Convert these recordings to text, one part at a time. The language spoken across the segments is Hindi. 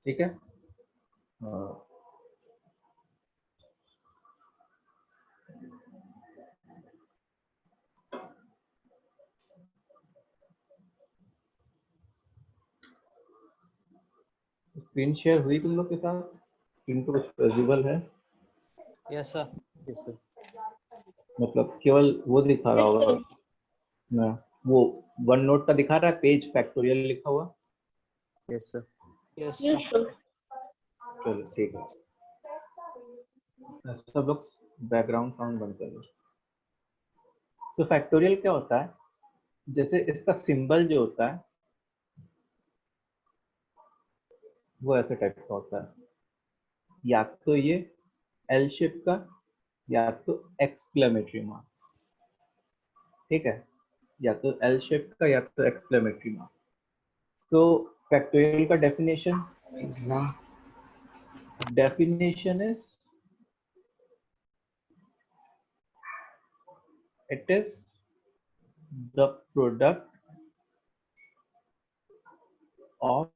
ठीक है। हाँ। स्क्रीन शेयर हुई तुम लोग के साथ? स्क्रीन तो कुछ विजिबल है? Yes sir. Yes sir. मतलब केवल वो दिखा रहा होगा ना, वो वन नोट का दिखा रहा है, पेज फैक्टोरियल लिखा हुआ। Yes sir. Yes Yes, sir. sir. चलो ठीक है, सब लोग बैकग्राउंड साउंड बंद कर लो। तो फैक्टोरियल क्या होता है? जैसे इसका सिंबल जो होता है वो ऐसे टाइप का होता है, या तो ये एल शेप का या तो एक्सक्लेमेटरी मार्क। ठीक है, या तो एल शेप का या तो एक्सक्लेमेटरी मार्क। तो फैक्टोरियल का definition is it is the product of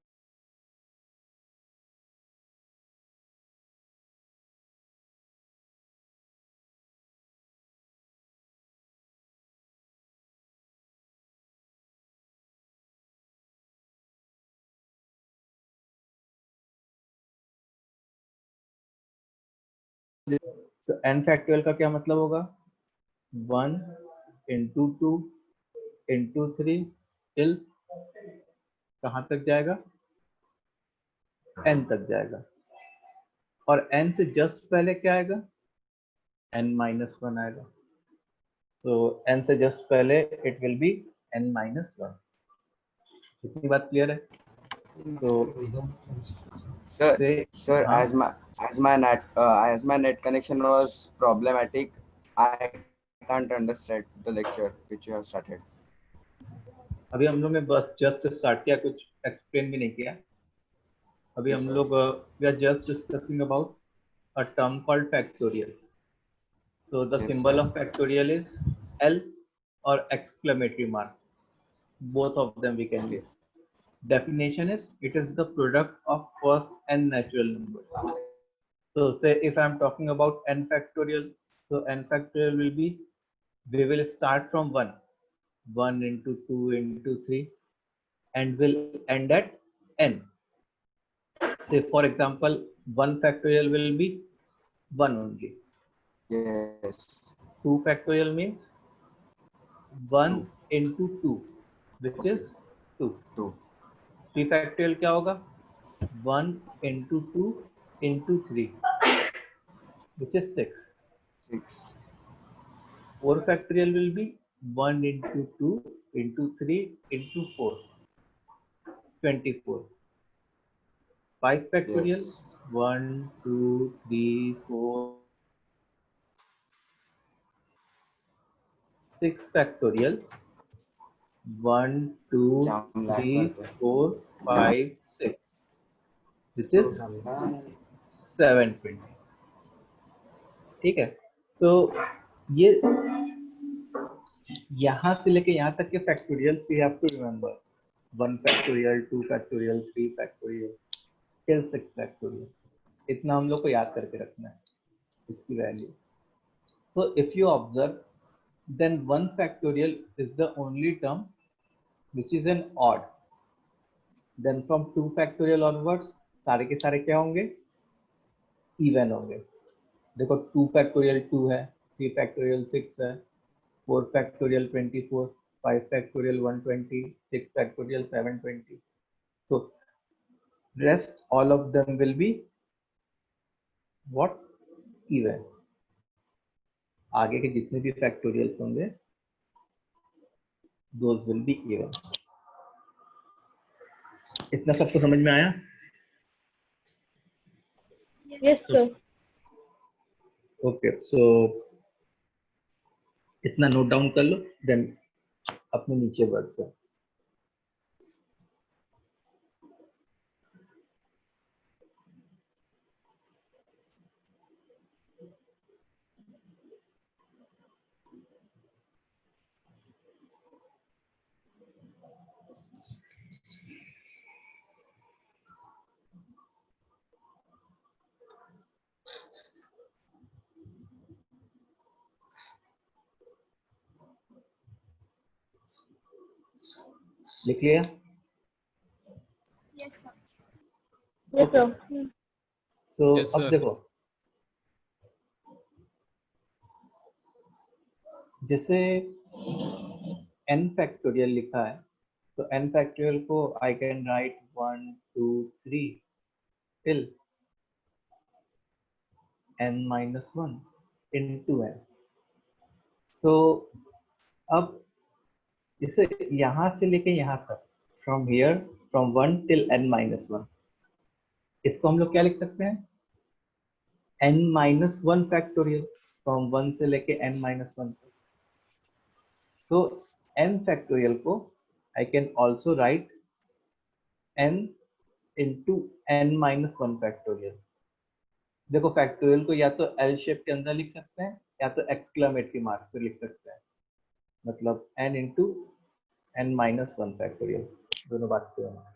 तो n फैक्टोरियल का क्या मतलब होगा? 1 into 2 into 3 till कहाँ तक जाएगा? n तक जाएगा। और n से जस्ट पहले क्या आएगा? n minus 1 आएगा। तो n से जस्ट पहले it will be n minus 1। इतनी बात क्लियर है? तो Sir, से sir, हाँ, as my net connection was problematic, I can't understand the lecture which you have started. अभी हम लोग ने बस जस्ट स्टार्ट किया, कुछ एक्सप्लेन भी नहीं किया। अभी Yes, हम sir. लोग we are just discussing about a term called factorial. So the Yes, symbol sir. of factorial is L or exclamatory mark. Both of them we can use. Definition is it is the product of first n natural numbers. So say if I am talking about n factorial, so n factorial will be, we will start from 1 into 2 into 3 and will end at n. Say for example 1 factorial will be 1 only. Yes. 2 factorial means 1 Two. into 2 which is 2. Two. 3 factorial क्या होगा? 1 into 2 into 3 which is 6. Six. 4 factorial will be 1 into 2 into 3 into 4, 24. 5 factorial, Yes. 1 2 3 4 6 factorial, 1 2 Jam lag 3 करते हैं. 4 5 6 which is 720. ठीक है, तो ये यहाँ से लेके यहाँ तक के factorial we have to remember. 1 factorial, 2 factorial, 3 factorial till 6 factorial, इतना हम लोग को याद करके रखना है इसकी value. So if you observe, then 1 factorial is the only term which is an odd. Then from 2 factorial onwards सारे के सारे क्या होंगे? इवन होंगे। देखो 2 फैक्टोरियल 2 है, 3 फैक्टोरियल 6 है, 4 factorial 24, 5 factorial 120, 6 factorial 720. So rest all of them will be what? Even. आगे के जितने भी factorials होंगे those will be even. इतना सबको समझ में आया? Yes, sir. ओके, सो इतना नोट डाउन कर लो, देन अपने नीचे बढ़ते हैं। लिख लिया? Yes, sir. Yes, sir. तो Yes, अब sir. देखो, जैसे n फैक्टोरियल लिखा है, तो n फैक्टोरियल को I can write 1 2 3 till n minus 1 into n. So अब इसे यहाँ से लेके यहाँ तक, from here from 1 till n minus 1, इसको हम लोग क्या लिख सकते हैं? n minus 1 फैक्टोरियल, from 1 से लेके n minus 1 तक. So n फैक्टोरियल को I can also write n into n minus 1 factorial. देखो फैक्टोरियल को या तो L शेप के अंदर लिख सकते हैं या तो एक्सक्लेमेटरी मार्क से लिख सकते हैं, मतलब n into n minus 1 factorial, दोनों बात सेम है.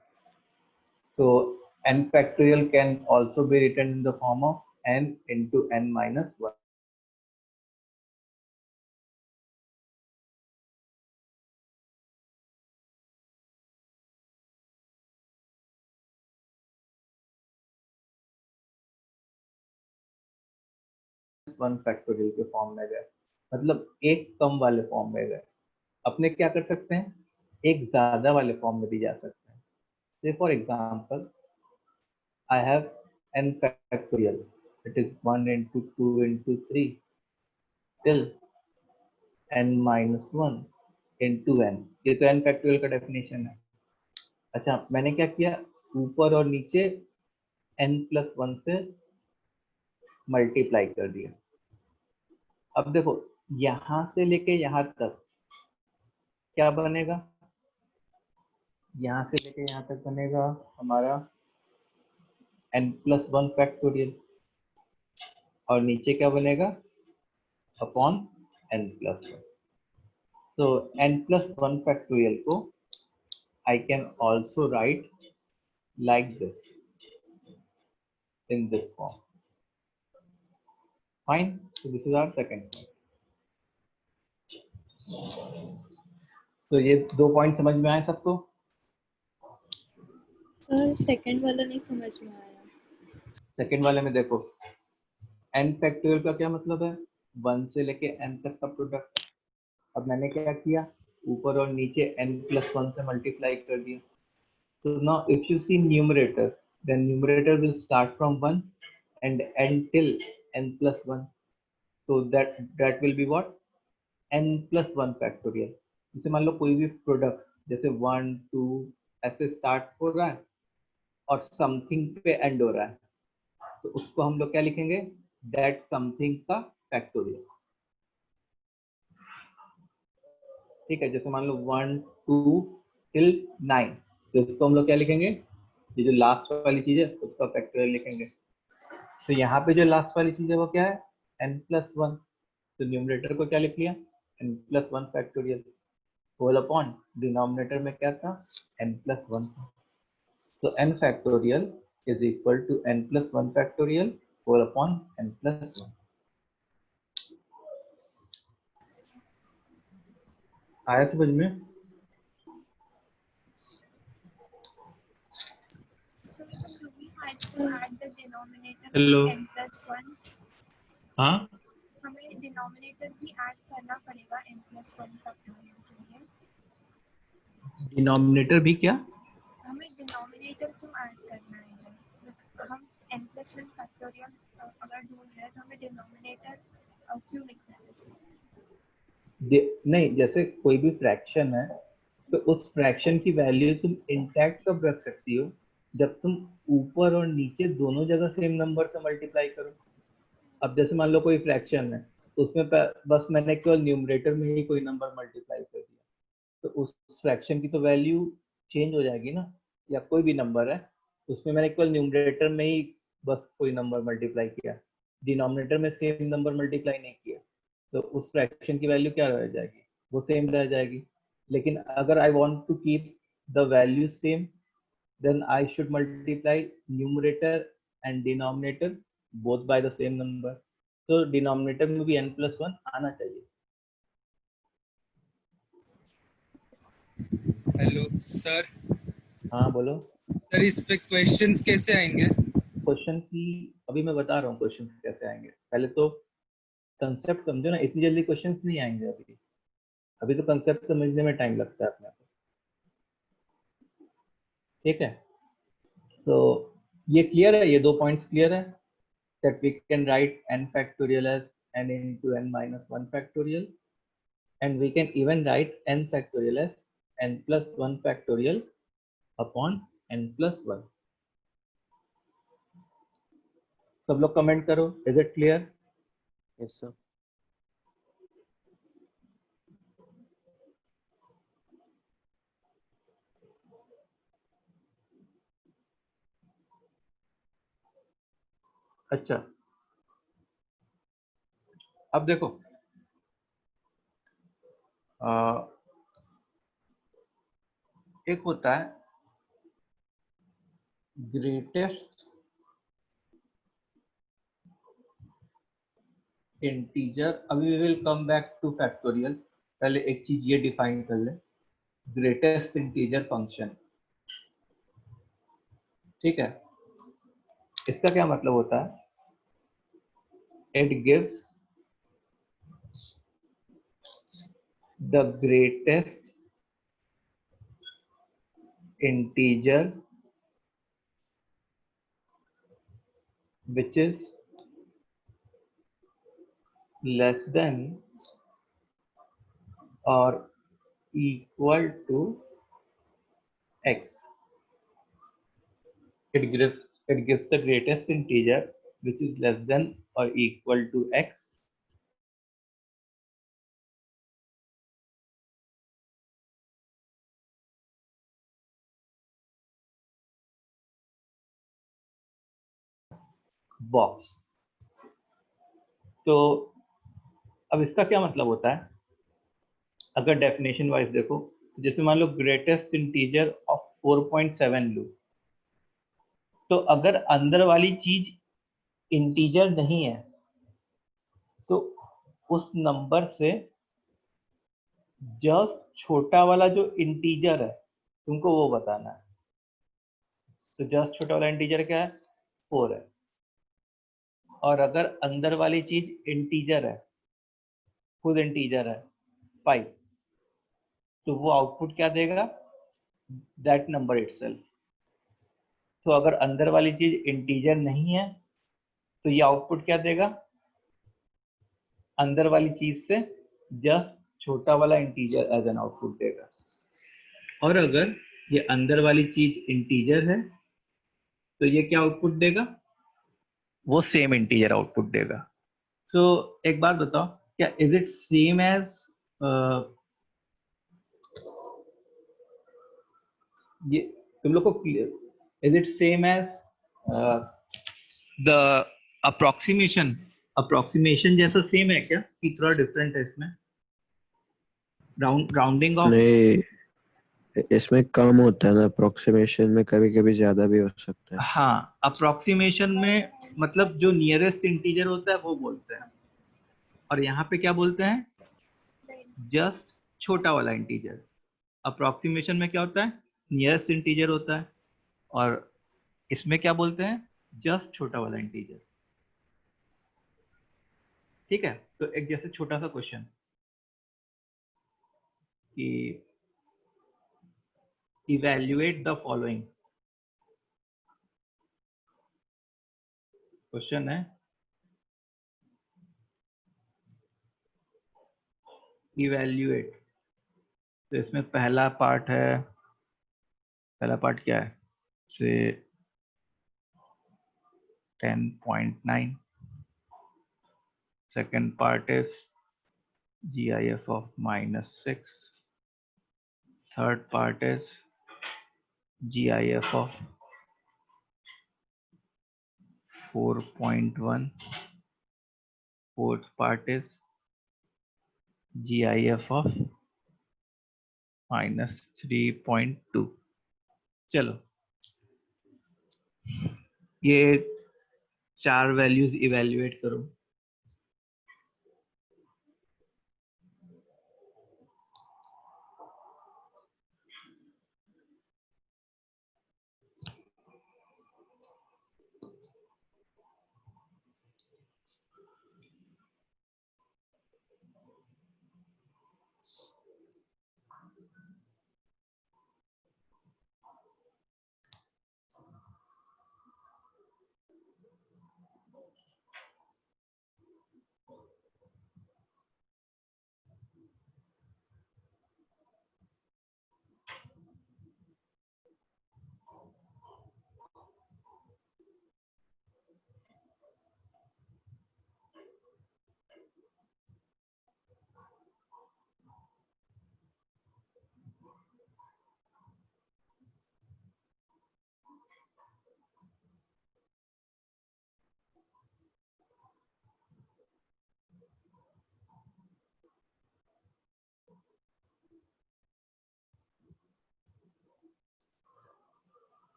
So n factorial can also be written in the form of n into n minus 1. One factorial के फॉर्म में गए, मतलब एक कम वाले फॉर्म में गए. अपने क्या कर सकते हैं, एक ज्यादा वाले फॉर्म में भी जा सकते हैं. से for example I have n factorial, it is 1 into 2 into 3 till n minus 1 into n. ये तो n फैक्टोरियल का डेफिनेशन है. अच्छा, मैंने क्या किया, ऊपर और नीचे n plus 1 से मल्टीप्लाई कर दिया. अब देखो यहां से लेके यहां तक क्या बनेगा, यहां से लेके यहां तक बनेगा हमारा n plus 1 फैक्टोरियल, और नीचे क्या बनेगा, upon n plus 1. So n plus 1 factorial को I can also write like this, in this form. Fine. So this is our second point. तो ये दो पॉइंट समझ में आए सबको? सर सेकंड वाला नहीं समझ में आया. सेकंड वाले में देखो n फैक्टोरियल का क्या मतलब है, 1 से लेके n तक का प्रोडक्ट. अब मैंने क्या किया, ऊपर और नीचे n plus 1 से मल्टीप्लाई कर दिया. So now if you see numerator, then numerator will start from 1 and end till n plus 1. So that will be what, n plus 1 factorial. जैसे मान लो कोई भी प्रोडक्ट जैसे 1 2 ऐसे स्टार्ट हो रहा है और समथिंग पे एंड हो रहा है, तो उसको हम लोग क्या लिखेंगे, दैट समथिंग का फैक्टोरियल. ठीक है, जैसे मान लो 1 2 till 9, तो इसको हम लोग क्या लिखेंगे, ये जो लास्ट वाली चीज है उसका फैक्टोरियल लिखेंगे. तो यहाँ पे जो लास्ट वाली चीज है वो क्या है, n plus 1. तो न्यूमरेटर को क्या लिख लिया, n plus 1 factorial, whole upon denominator में क्या था, n plus 1. तो n factorial is equal to n plus 1 factorial whole upon n plus 1. आया समझ में? So do we have to add the denominator Hello. n plus 1? हाँ, हमें डिनोमिनेटर भी ऐड करना पड़ेगा n plus 1 फैक्टोरियल के लिए. डिनोमिनेटर भी क्या, हमें डिनोमिनेटर क्यों ऐड करना है? हम n plus 1 फैक्टोरियल अगर ढूंढ रहे हैं तो हमें डिनोमिनेटर क्यों लिखना है इसमें? नहीं, जैसे कोई भी फ्रैक्शन है तो उस फ्रैक्शन की वैल्यू तुम इंटैक्ट कब रख सकती हो, जब तुम ऊपर और नीचे दोनों जगह सेम नंबर से मल्टीप्लाई करो. अब जैसे मान लो कोई फ्रैक्शन है तो उसमें बस मैंने केवल न्यूमरेटर में ही कोई नंबर मल्टीप्लाई कर दिया, तो उस फ्रैक्शन की तो वैल्यू चेंज हो जाएगी ना. या कोई भी नंबर है उसमें मैंने केवल न्यूमरेटर में ही बस कोई नंबर मल्टीप्लाई किया, डिनोमिनेटर में सेम नंबर मल्टीप्लाई नहीं किया, तो उस फ्रैक्शन की वैल्यू क्या रह जाएगी, वो सेम रह जाएगी. लेकिन अगर I want to keep the value same, then I should multiply numerator and denominator both by the same number. So denominator में भी n plus 1 आना चाहिए. Hello sir. हाँ बोलो। सर इस पे क्वेश्चंस कैसे आएंगे? क्वेश्चन की अभी मैं बता रहा हूँ क्वेश्चन कैसे आएंगे। पहले तो कंसेप्ट समझो ना, इतनी जल्दी क्वेश्चंस नहीं आएंगे अभी। अभी तो कंसेप्ट समझने में टाइम लगता है अपने को। ठीक है, सो ये क्लियर है, ये दो पॉइंट्स क्लियर है that we can write n factorial as n into n minus 1 factorial, and we can even write n factorial as n plus 1 factorial upon n plus 1. सब लोग कमेंट करो, is it clear? Yes, sir. अच्छा, अब देखो, एक होता है ग्रेटेस्ट इंटीजर। अभी we will come back to factorial. पहले एक चीज ये डिफाइन कर ले, ग्रेटेस्ट इंटीजर फंक्शन। ठीक है, इसका क्या मतलब होता है? It gives the greatest integer which is less than or equal to x. It gives the greatest integer which is less than or equal to x box. तो अब इसका क्या मतलब होता है? अगर डेफिनेशन वाइज देखो, जैसे मान लो ग्रेटेस्ट इंटीजर ऑफ 4.7 लो, तो अगर अंदर वाली चीज इंटीजर नहीं है तो उस नंबर से जस्ट छोटा वाला जो इंटीजर है तुमको वो बताना है। तो जस्ट छोटा वाला इंटीजर क्या है? 4 है। और अगर अंदर वाली चीज इंटीजर है, खुद इंटीजर है 5, तो वो आउटपुट क्या देगा? That number itself. तो अगर अंदर वाली चीज इंटीजर नहीं है तो ये आउटपुट क्या देगा? अंदर वाली चीज से जस्ट छोटा वाला इंटीजर एज एन आउटपुट देगा। और अगर ये अंदर वाली चीज इंटीजर है तो ये क्या आउटपुट देगा? वो सेम इंटीजर आउटपुट देगा। सो एक बात बताओ, क्या इज इट सेम एज ये तुम लोग को is it same as the approximation जैसा सेम है क्या कि थोड़ा डिफरेंट है इसमें? राउंडिंग ऑफ नहीं, इसमें कम होता है ना, अप्रोक्सीमेशन में कभी कभी ज्यादा भी हो सकता है। हाँ, अप्रोक्सीमेशन में मतलब जो नियरेस्ट इंटीजर होता है वो बोलते हैं, और यहाँ पे क्या बोलते हैं? जस्ट छोटा वाला इंटीजर। अप्रोक्सीमेशन में क्या होता है? नियरेस्ट इंटीजर होता है, और इसमें क्या बोलते हैं? जस्ट छोटा वाला इंटीजर। ठीक है, तो एक जैसे छोटा सा क्वेश्चन कि इवैल्यूएट द फॉलोइंग। क्वेश्चन है इवैल्यूएट। तो इसमें पहला पार्ट क्या है? से 10.9। second part is GIF of -6. third part is GIF of 4.1. fourth part is GIF of -3.2. चलो, ये 4 वैल्यूज इवेल्युएट करो।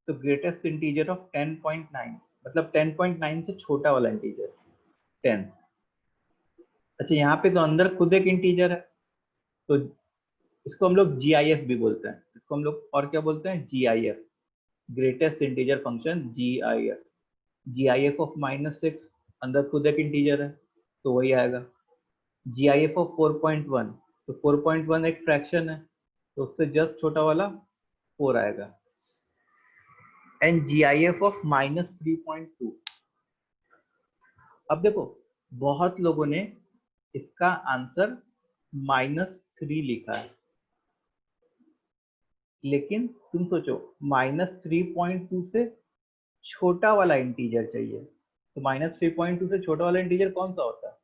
तो ग्रेटेस्ट इंटीजर ऑफ 10.9 मतलब 10.9 से छोटा वाला इंटीजर 10। अच्छा यहाँ पे तो अंदर खुद एक इंटीजर है, तो इसको हम लोग GIF भी बोलते हैं। इसको हम लोग और क्या बोलते हैं? GIF, greatest integer function GIF। GIF of -6 अंदर खुद एक इंटीजर है तो वही आएगा। GIF ऑफ 4.1 तो 4.1 एक फ्रैक्शन है तो उससे जस्ट छोटा वाला 4 आएगा। And GIF of -3.2। अब देखो बहुत लोगों ने इसका आंसर -3 लिखा है, लेकिन तुम सोचो -3.2 से छोटा वाला इंटीजर चाहिए, तो -3.2 से छोटा वाला इंटीजर कौन सा होता है?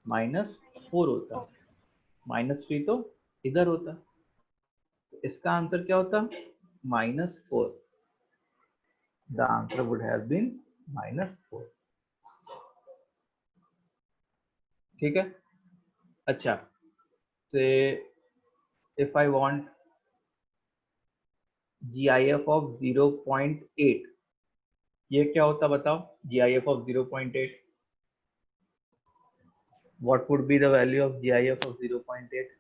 -4 होता। -3 तो इधर होता, तो इसका आंसर क्या होता? -4। The answer would have been -4। ठीक है। अच्छा, say if I want GIF of 0.8, ये क्या होता बताओ? GIF of 0.8, what would be the value of GIF of 0.8?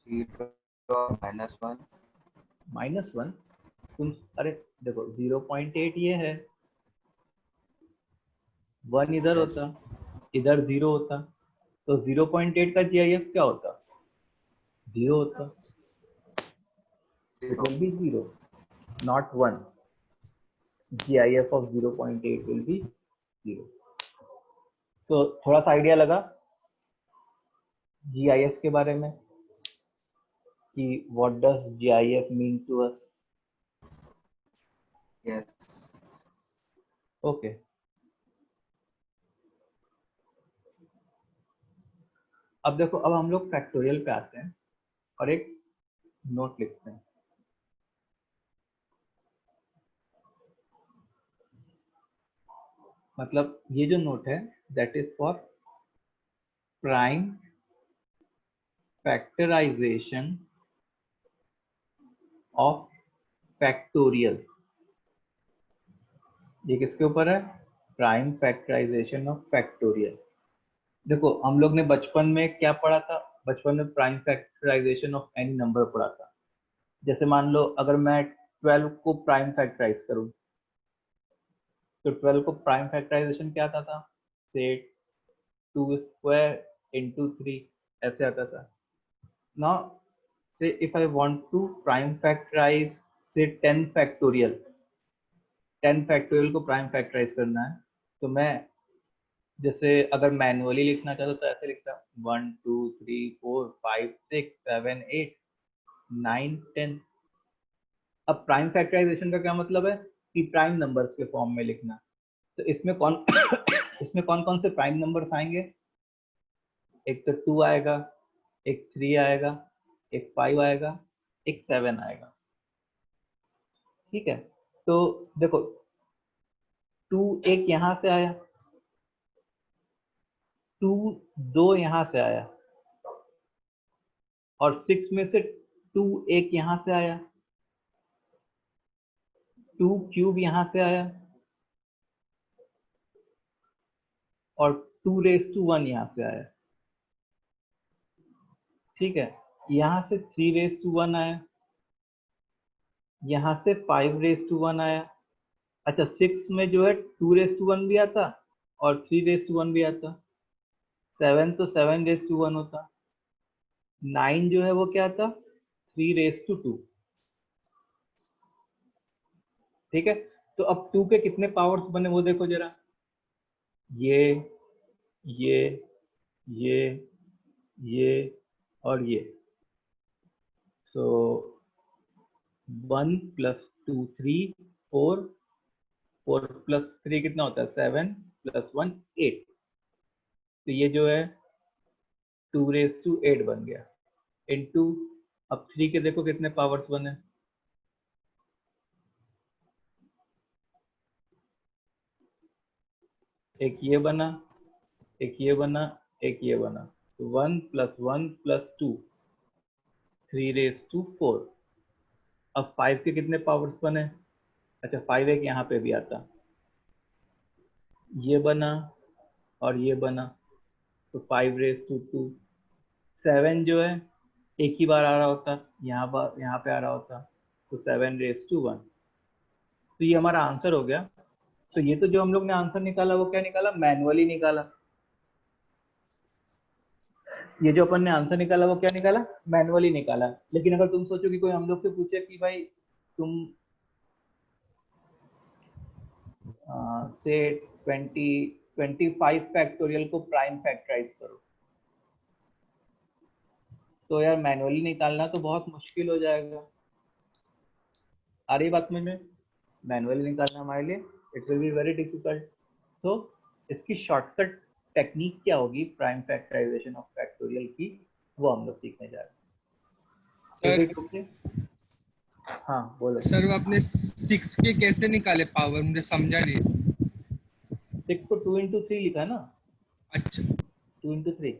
-1। -1। तुम अरे देखो 0.8 ये है, 1 इधर Yes. होता, इधर 0 होता, तो 0.8 का GIF क्या होता? 0 होता। It 0। will be 0, not 1. GIF of 0.8 will be 0. तो थोड़ा सा आइडिया लगा GIF के बारे में कि what does GIF mean to us? Yes। Okay. अब देखो, अब हम लोग फैक्टोरियल पे आते हैं और एक नोट लिखते हैं। मतलब ये जो नोट है that is for prime factorization of factorial. ये किसके ऊपर है? Prime factorization of factorial. देखो हम लोग ने बचपन में क्या पढ़ा था? बचपन में prime factorization of any number पढ़ा था। जैसे मान लो अगर मैं 12 को प्राइम फैक्टराइज करूं, तो 12 को प्राइम फैक्टराइजेशन क्या आता था? से 2 स्क्वायर इंटू 3 ऐसे आता था। Now say if I want to prime factorize say 10 factorial, 10 factorial को प्राइम फैक्टराइज करना है, तो मैं जैसे अगर मैनुअली लिखना चाहता तो ऐसे लिखता 1 2 3 4 5 6 7 8 9 10। अब प्राइम फैक्टराइजेशन का क्या मतलब है? कि प्राइम नंबर्स के फॉर्म में लिखना। तो इसमें कौन इसमें कौन कौन से प्राइम नंबर्स आएंगे? एक तो 2 आएगा, एक 3 आएगा, एक 5 आएगा, एक 7 आएगा। ठीक है, तो देखो 2 एक यहां से आया, 2 दो यहां से आया, और 6 में से 2 एक यहां से आया, 2 क्यूब यहां से आया, और 2 रेज टू 1 यहां से आया। ठीक है, यहां से 3 रेज टू 1 आया, यहां से 5 रेज टू 1 आया। अच्छा 6 में जो है 2 रेज टू 1 भी आता और 3 रेज टू 1 भी आता। 7 तो 7 रेज टू 1 होता। 9 जो है वो क्या आता? 3 रेज टू 2। ठीक है, तो अब 2 के कितने पावर्स बने वो देखो जरा। ये ये ये ये और ये। सो 1 + 2 3 4, 4 + 3 कितना होता है? 7 + 1 8। तो ये जो है 2 रेज टू 8 बन गया इनटू, अब 3 के देखो कितने पावर्स बने। एक ये बना, एक ये बना, एक ये बना। तो 1 + 1 + 2 3⁴। अब 5 के कितने पावर्स बने? अच्छा 5 एक यहाँ पे भी आता, ये बना और ये बना, तो 5⁻²। 7 जो है एक ही बार आ रहा होता, यहाँ पे आ रहा होता, तो 7⁻1। तो ये हमारा आंसर हो गया। तो ये तो जो हम लोग ने आंसर निकाला वो क्या निकाला? मैनुअली निकाला। ये जो अपन ने आंसर निकाला वो क्या निकाला? मैनुअली निकाला। लेकिन अगर तुम सोचो कि कोई हम लोग से पूछे कि भाई तुम से 25 फैक्टोरियल को प्राइम फैक्टराइज करो, तो यार मैनुअली निकालना तो बहुत मुश्किल हो जाएगा। आ रही बात में? मैनुअली निकालना हमारे लिए it will be very difficult. तो इसकी शॉर्टकट टेक्निक क्या होगी प्राइम फैक्टराइजेशन ऑफ फैक्टोरियल की, वो हम लोग सीखने जा रहे हैं। सर, हाँ बोलो। सर वो आपने 6 के कैसे निकाले पावर, मुझे समझा नहीं। 6 को 2 into 3 लिखा ना। अच्छा 2 into 3।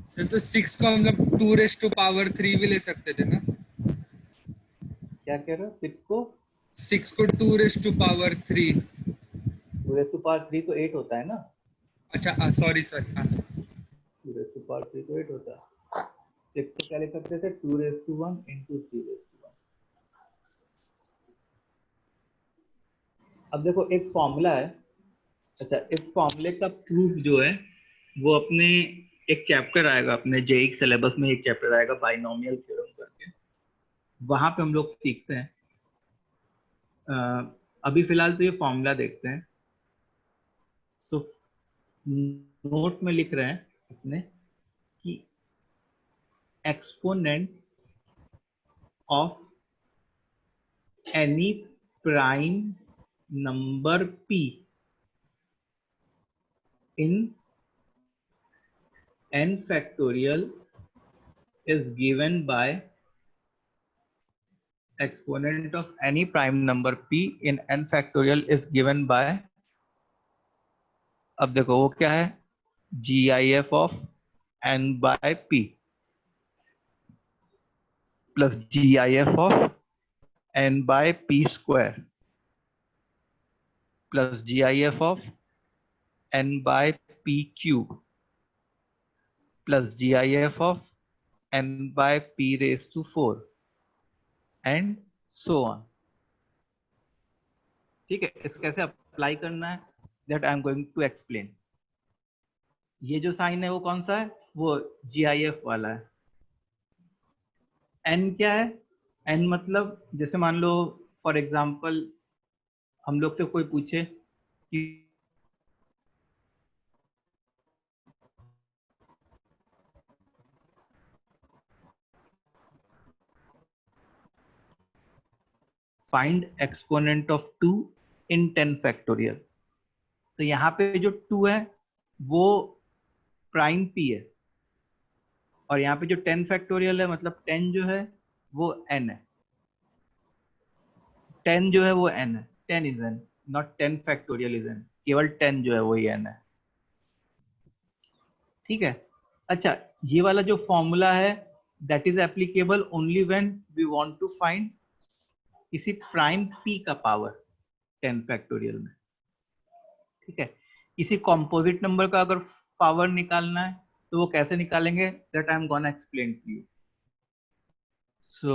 सर, तो 6 को हम लोग 2⁻³ भी ले सकते थे ना? क्या कह रहे हो? 6 को 2⁻³ 2⁻3 तो 8 होता है ना। अच्छा सॉरी सॉरी, हाँ 2⁻3 तो 8 होता है। 6 को क्या लिख सकते थे? 2⁻1 into 3⁻1। अब देखो एक फॉर्मूला है। अच्छा इस फॉर्मूले का प्रूफ जो है वो अपने एक चैप्टर आएगा, अपने जेईई सिलेबस में एक चैप्टर आएगा बाइनोमियल थ्योरम करके, वहां पे हम लोग सीखते हैं। अभी फिलहाल तो ये फॉर्मूला देखते हैं। सो नोट में लिख रहे हैं अपने कि exponent of any prime number p in n factorial is given by exponent of any prime number p in n factorial is given by, अब देखो वो क्या है? GIF of n by p plus GIF of n by p square plus GIF of n by p cube plus GIF of n by p⁴ and so on। ठीक है, इसको कैसे अप्लाई करना है that I am going to explain. ये जो साइन है वो कौन सा है? वो GIF वाला है। n क्या है? n मतलब जैसे मान लो फॉर एग्जांपल हम लोग से कोई पूछे कि find exponent of 2 in 10 factorial, तो यहाँ पे जो 2 है वो प्राइम p है, और यहाँ पे जो 10 फैक्टोरियल है मतलब 10 जो है वो n है। 10 जो है वो n है, 10 is n, not 10 factorial is n, केवल 10 जो है वही n है। ठीक है। अच्छा ये वाला जो फॉर्मूला है that is applicable only when we want to find किसी प्राइम p का पावर 10 फैक्टोरियल में। ठीक है। किसी कॉम्पोजिट नंबर का अगर पावर निकालना है तो वो कैसे निकालेंगे that I am gonna explain to you. So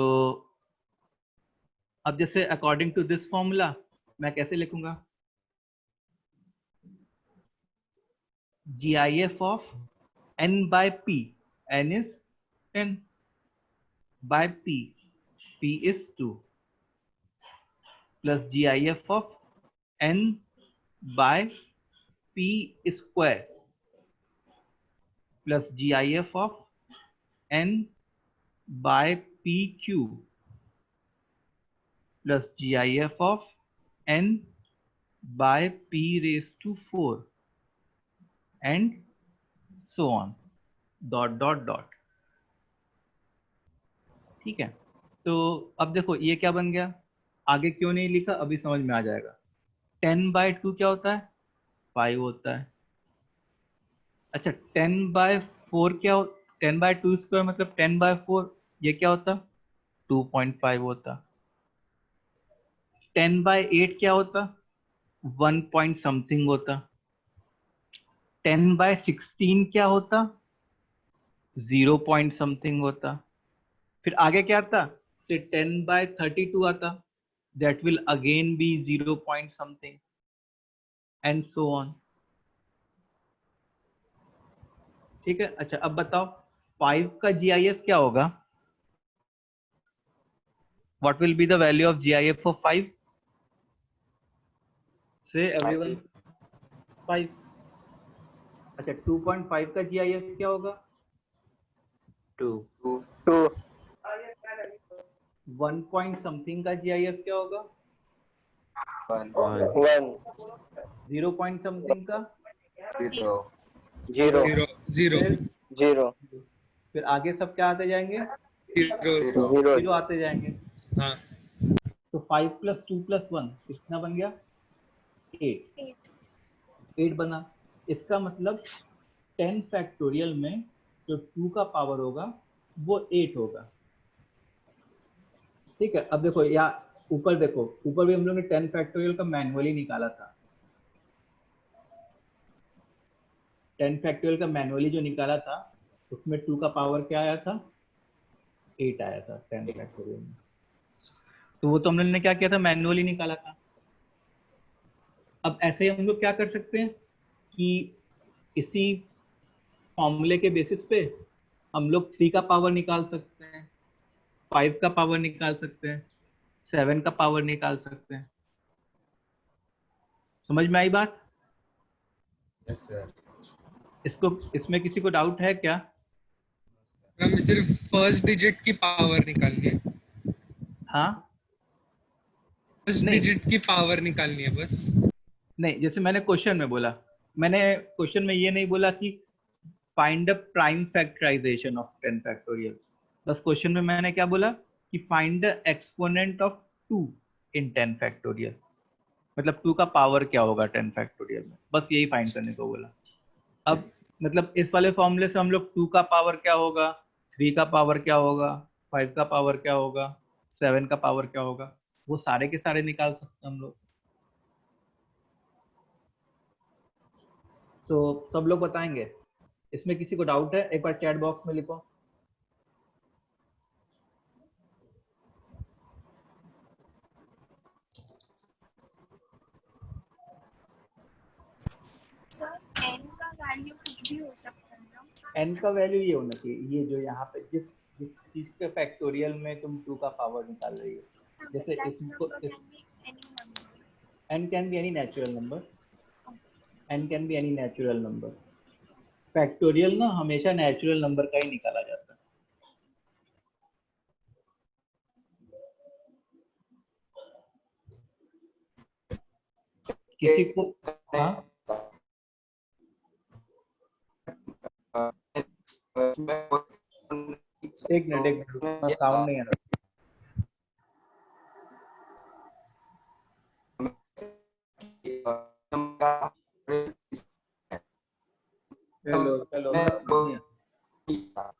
अब जैसे अकॉर्डिंग टू दिस फॉर्मूला मैं कैसे लिखूंगा? GIF of n by p, n is 10 by p is 2 plus GIF of n by p square plus GIF of n by p cube plus GIF of n by p⁴ and so on dot dot dot। ठीक है। तो अब देखो ये क्या बन गया, आगे क्यों नहीं लिखा अभी समझ में आ जाएगा। 10/2 क्या होता है? 5 होता है। अच्छा 10/4 4 क्या हो, 10/2 मतलब 10/4, ये क्या होता, 2.5 होता। 10/8 क्या होता, 1 पॉइंट समथिंग होता। 10/16 क्या होता, 0 पॉइंट समथिंग होता। फिर आगे क्या आता, फिर 10/32 आता, that will again be 0 point something and so on। ठीक है, अच्छा अब बताओ 5 का GIF क्या होगा, what will be the value of GIF for 5? say everyone 5। अच्छा 2.5 का GIF क्या होगा, 2 2 1 पॉइंट समथिंग का GIF क्या होगा, 1 1 0 पॉइंट समथिंग का 0 0 0 0 फिर 0 फिर आगे सब क्या आते जाएंगे, 0 0 जीरो आते जाएंगे। हाँ तो 5 + 2 + 1 कितना बन गया, 8। 8 बना। इसका मतलब 10 फैक्टोरियल में जो 2 का पावर होगा वो 8 होगा। ठीक है, अब देखो या ऊपर देखो, ऊपर भी हम लोग ने 10 फैक्टोरियल का मैनुअली निकाला था। 10 फैक्टोरियल का मैनुअली जो निकाला था उसमें 2 का पावर क्या आया था, 8 आया था 10 फैक्टोरियल में। तो वो तो हम लोग ने क्या किया था, मैनुअली निकाला था। अब ऐसे ही हम लोग क्या कर सकते हैं कि इसी फॉर्मूले के बेसिस पे हम लोग 3 का पावर निकाल सकते हैं, 5 का पावर निकाल सकते हैं, 7 का पावर निकाल सकते हैं। समझ में आई बात? Yes sir. इसमें किसी को डाउट है क्या? हमें सिर्फ फर्स्ट डिजिट की पावर निकालनी है, हाँ फर्स्ट नहीं डिजिट की पावर निकालनी है बस। नहीं, जैसे मैंने क्वेश्चन में बोला, मैंने क्वेश्चन में ये नहीं बोला कि find the prime factorization of 10 factorial. बस क्वेश्चन में मैंने क्या बोला कि find the exponent of 2 in 10 factorial, मतलब 2 का पावर क्या होगा 10 फैक्टोरियल में, बस यही फाइंड करने को बोला। अब मतलब इस वाले फॉर्मूले से हम लोग 2 का पावर क्या होगा, 3 का पावर क्या होगा, 5 का पावर क्या होगा, 7 का पावर क्या होगा, वो सारे के सारे निकाल सकते हैं हम लोग। तो सब लोग बताएंगे? इसमें किसी को डाउट है एक बार चैट बॉक्स में लिखो। सर n का वैल्यू कुछ भी हो सकता है ना? n का वैल्यू ये होना चाहिए, ये जो यहाँ पे जिस जिस चीज के फैक्टोरियल में तुम 2 का पावर निकाल रही हो, जैसे That इसको number can be any number. n can be any natural number, n can be any natural number. Factorial ना हमेशा नेचुरल नंबर का ही निकाला जाता है। किसी को हाँ एक मिनट साउंड नहीं आ रहा। हेलो हेलो नहीं आ रहा।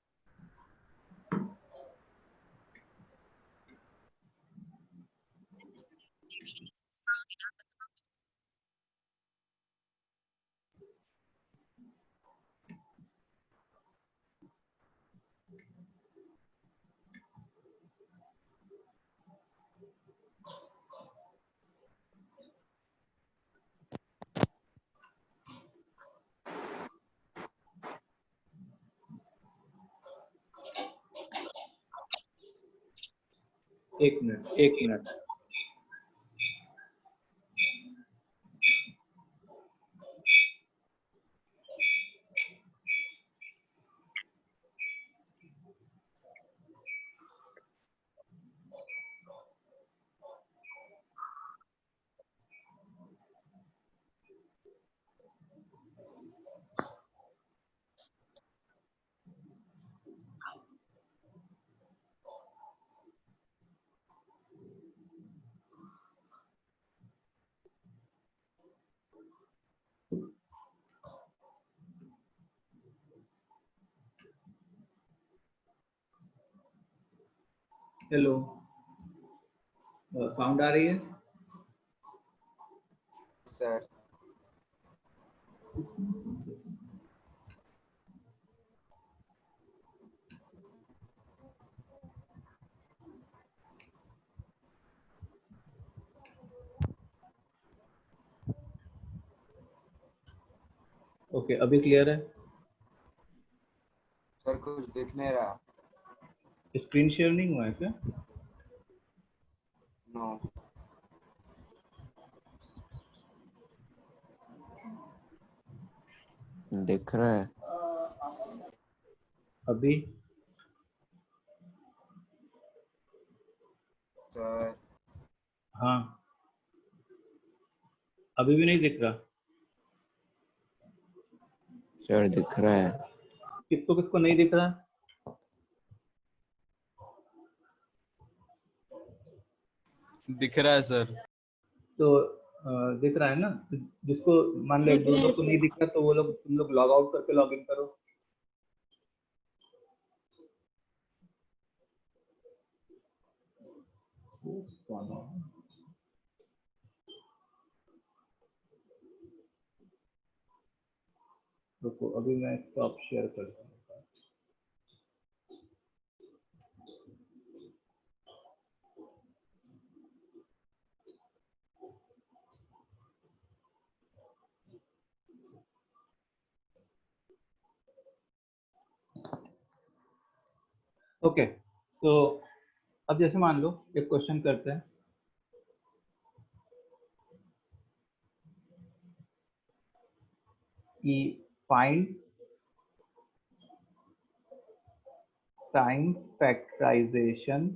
एक मिनट हेलो, साउंड आ रही है? sir. ओके, अभी क्लियर है? सर कुछ दिख नहीं रहा. स्क्रीन शेयर नहीं हुआ है क्या? No. दिख रहा है. अभी Sir. हाँ, अभी भी नहीं दिख रहा? सर दिख रहा है. किसको किसको नहीं दिख रहा? दिख रहा है सर. तो दिख रहा है ना? जिसको मान लो एक दो लोग को नहीं दिख रहा तो वो लोग, तुम लोग लॉग आउट करके लॉग इन करो. रुको, अभी मैं स्टॉप शेयर करता हूँ. ओके, तो अब जैसे मान लो एक क्वेश्चन करते हैं कि फाइंड टाइम फैक्टराइजेशन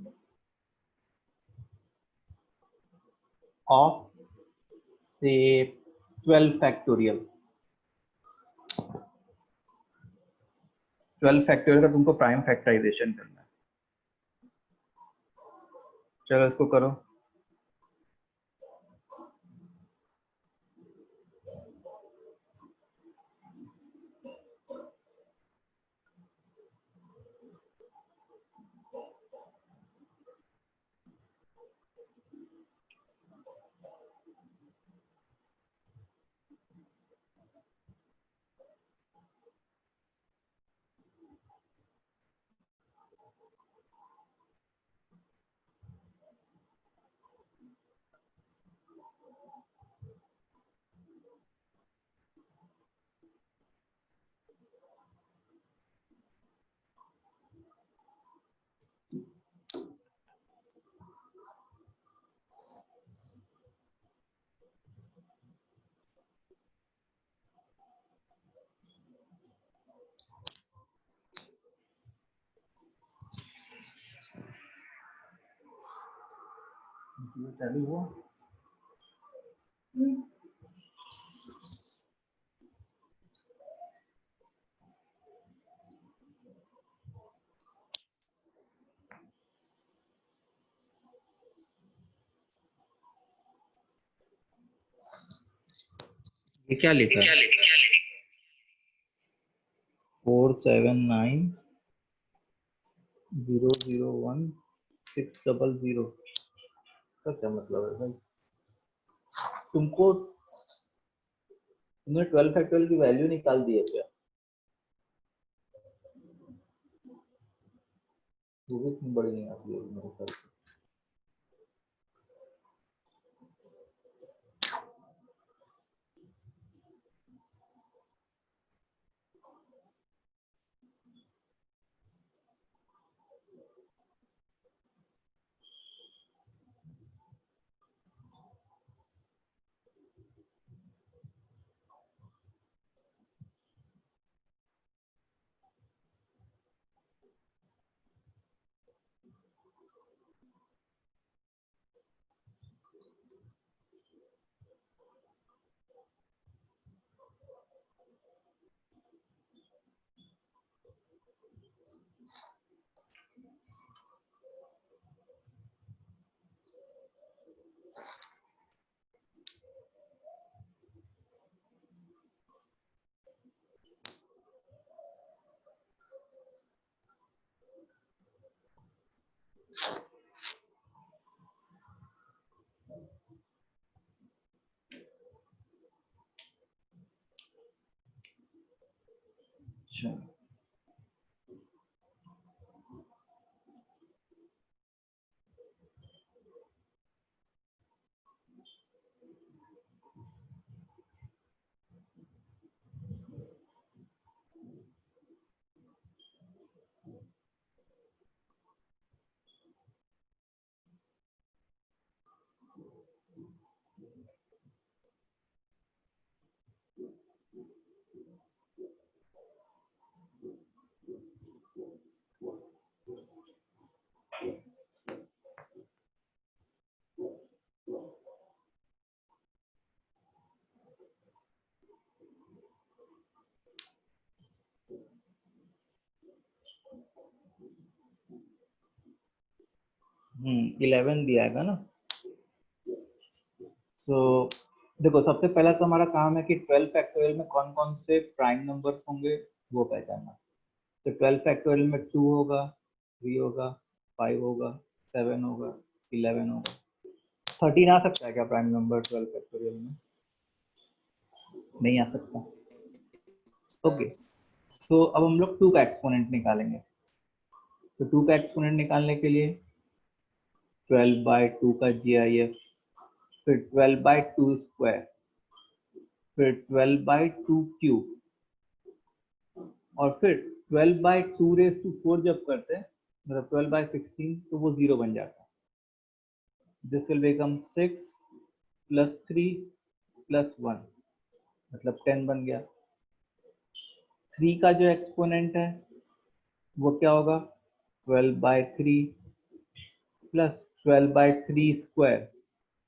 ऑफ से 12 फैक्टोरियल. 12 फैक्टोरियल का तुमको प्राइम फैक्टराइजेशन करना है. चलो इसको करो. ये चालू हुआ. ये क्या लिखा है? 4790016000 का क्या मतलब है भाई? तुमने 12 फैक्टोरियल की वैल्यू निकाल दी है क्या? वो भी इतनी बड़ी नहीं आती है मेरे ख्याल से. 11 दिया है ना। सो देखो सबसे पहला तो हमारा काम है कि 12 फैक्टोरियल में कौन कौन से प्राइम नंबर्स होंगे वो पहचानना। तो 12 फैक्टोरियल में 2 होगा, 3 होगा, 5 होगा, 7 होगा, 11 होगा। 13 आ सकता है क्या प्राइम नंबर 12 फैक्टोरियल में? नहीं आ सकता। ओके, तो अब हम लोग 2 का एक्सपोनेंट निकालेंगे। तो 2 का एक्सपोनेंट निकालने के लिए 12/2 का GIF, फिर 12/2 स्क्वायर, फिर 12/2 क्यूब, और फिर 12/2⁴ जब करते हैं मतलब 12/16 तो वो 0 बन जाता है। दिस विल बिकम 6 + 3 + 1 मतलब 10 बन गया। 3 का जो एक्सपोनेंट है वो क्या होगा? 12/3 + 12/3 स्क्वायर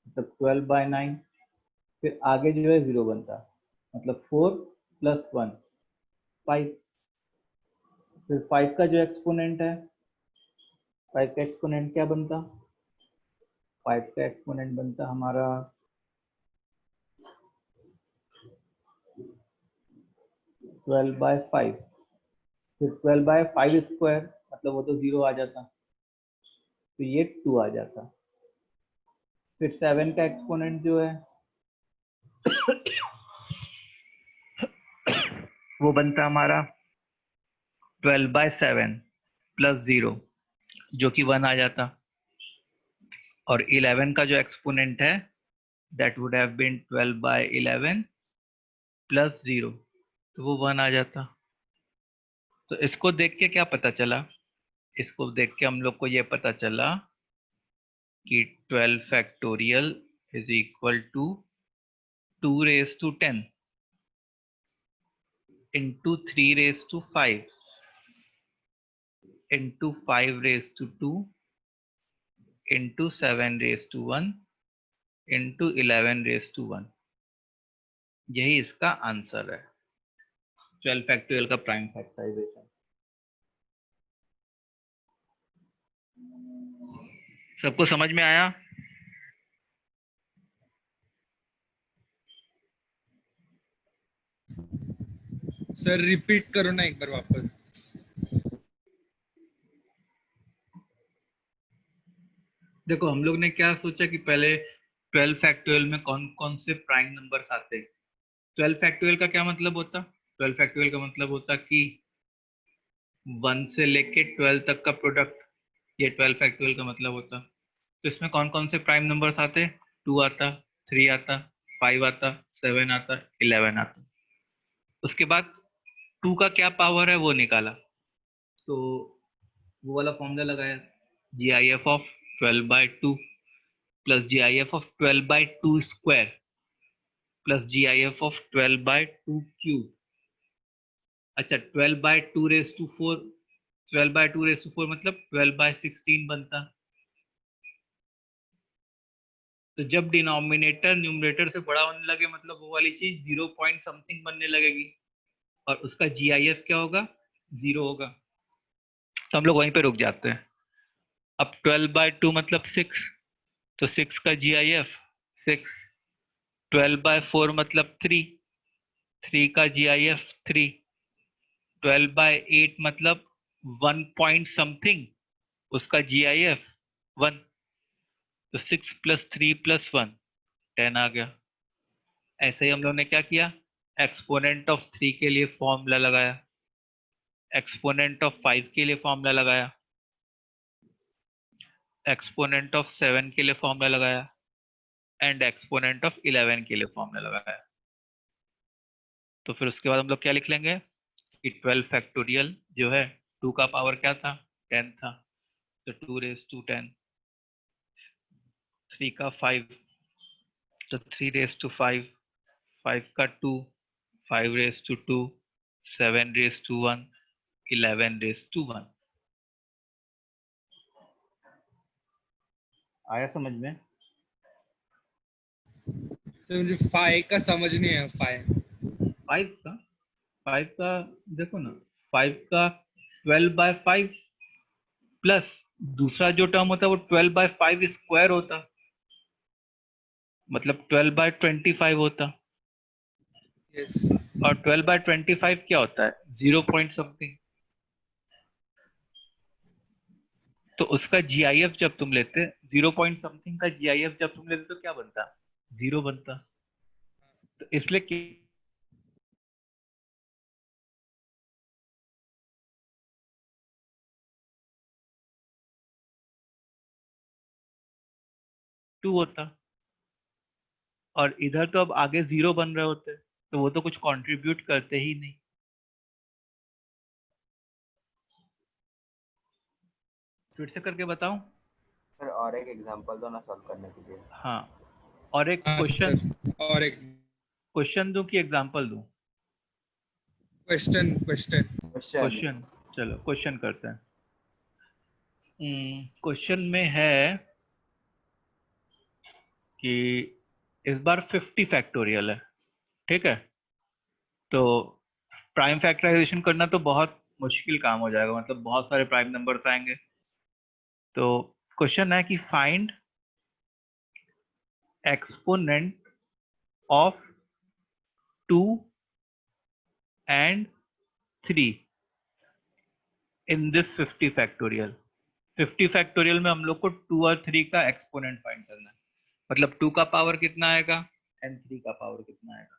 मतलब 12/9, फिर आगे जो है 0 बनता मतलब 4 + 1 5। फिर 5 का जो एक्सपोनेंट है, 5 का एक्सपोनेंट क्या बनता? 5 का एक्सपोनेंट बनता हमारा 12/5, फिर 12/5 स्क्वायर मतलब वो तो 0 आ जाता, तो ये 2 आ जाता। फिर 7 का एक्सपोनेंट जो है वो बनता हमारा 12/7 + 0 जो कि 1 आ जाता। और 11 का जो एक्सपोनेंट है दैट वुड हैव बीन 12/11 + 0 तो वो 1 आ जाता। तो इसको देख के क्या पता चला? इसको देख के हम लोग को ये पता चला कि 12 factorial is equal to 2⁻10 into 3⁵5 into 5⁻2 into 7⁻1 into 11⁻1। यही इसका आंसर है 12 फैक्टोरियल का प्राइम फैक्टराइजेशन। सबको समझ में आया? सर रिपीट करो ना एक बार वापस। देखो हम लोग ने क्या सोचा कि पहले 12 फैक्टोरियल में कौन कौन से प्राइम नंबर्स आते हैं। 12 फैक्टोरियल का क्या मतलब होता? 12 फैक्टोरियल का मतलब होता कि 1 से लेके 12 तक का प्रोडक्ट, ये 12 फैक्टोरियल का मतलब होता। तो इसमें कौन कौन से प्राइम नंबर्स आते? 2 आता, 3 आता, 5 आता, 7 आता, 11 आता। उसके बाद 2 का क्या पावर है वो निकाला, तो वो वाला फॉर्मूला लगाया, GIF of 12/2 plus GIF of 12/2 square plus GIF of 12/2 cube. अच्छा 12/2⁴ 12/2⁴ मतलब 12/16 बनता। तो जब डिनोमिनेटर न्यूमरेटर से बड़ा होने लगे मतलब वो वाली चीज 0 पॉइंट समथिंग बनने लगेगी और उसका GIF क्या होगा? 0 होगा। तो हम लोग वहीं पे रुक जाते हैं। अब 12/2 मतलब 6, तो 6 का GIF 6। 12/4 मतलब 3, 3 का GIF 3। 12/8 मतलब 1 पॉइंट समथिंग, उसका GIF 1। तो 6 + 3 + 1 10 आ गया। ऐसे ही हम लोग ने क्या किया, एक्सपोनेंट ऑफ 3 के लिए फॉर्मूला लगाया, एक्सपोनेंट ऑफ 5 के लिए फॉर्मूला लगाया, एक्सपोनेंट ऑफ 7 के लिए फॉर्मूला लगाया एंड एक्सपोनेंट ऑफ 11 के लिए फॉर्मूला लगाया। तो फिर उसके बाद हम लोग क्या लिख लेंगे कि 12 फैक्टोरियल जो है 2 का पावर क्या था? 10 था, तो 2⁻10। 3 का 5 तो 3⁻5, 5 का 2 5⁻2, 7⁻1 11⁻1। आया समझ में? सर मुझे 5 का समझ नहीं आया। 5 का देखो ना, 5 का 12/5 प्लस दूसरा जो टर्म होता है वो 12/5 स्क्वायर होता, मतलब 12/25 होता, यस और 12/25 क्या होता है, 0 पॉइंट समथिंग। तो उसका जीआईएफ जब तुम लेते, 0 पॉइंट समथिंग का जीआईएफ जब तुम लेते तो क्या बनता, 0 बनता। तो इसलिए 2 होता, और इधर तो अब आगे 0 बन रहे होते, तो वो तो कुछ कंट्रीब्यूट करते ही नहीं। फिर से करके बताऊं? सर और एक एग्जांपल दो ना सॉल्व करने के लिए। हाँ, और एक हाँ क्वेश्चन सर, और एक दूं कि एग्जांपल दूं? Question question question. क्वेश्चन, चलो क्वेश्चन करते हैं। क्वेश्चन में है कि इस बार 50 फैक्टोरियल है, ठीक है? तो प्राइम फैक्टराइजेशन करना तो बहुत मुश्किल काम हो जाएगा, मतलब बहुत सारे प्राइम नंबर्स आएंगे। तो क्वेश्चन है कि find exponent of 2 and 3 in this 50 factorial. 50 factorial में हम लोग को 2 और 3 का एक्सपोनेंट फाइंड करना है, मतलब 2 का पावर कितना आएगा एंड 3 का पावर कितना आएगा।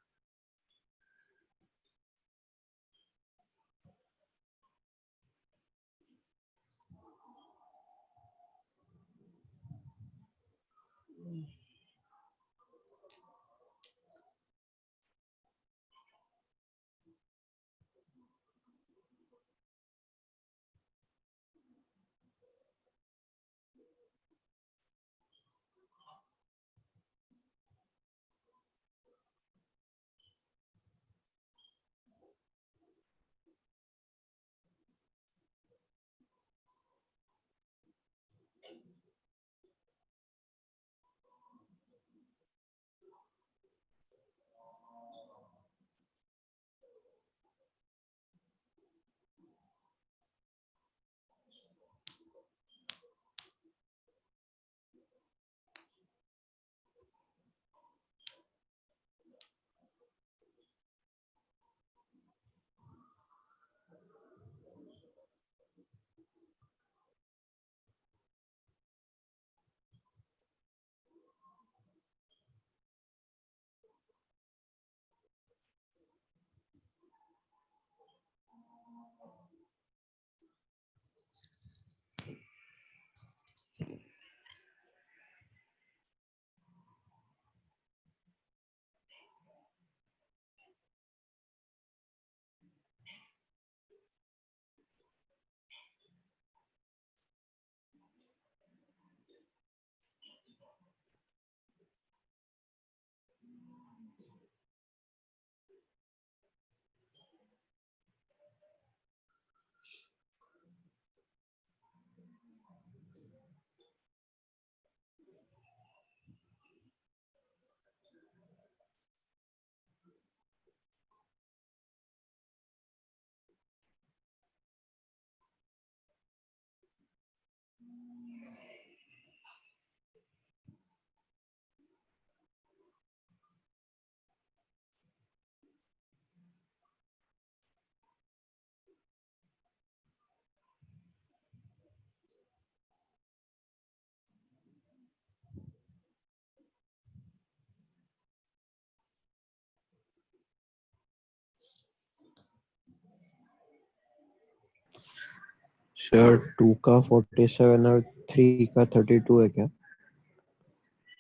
सर 2 का 47 और 3 का 32 है क्या?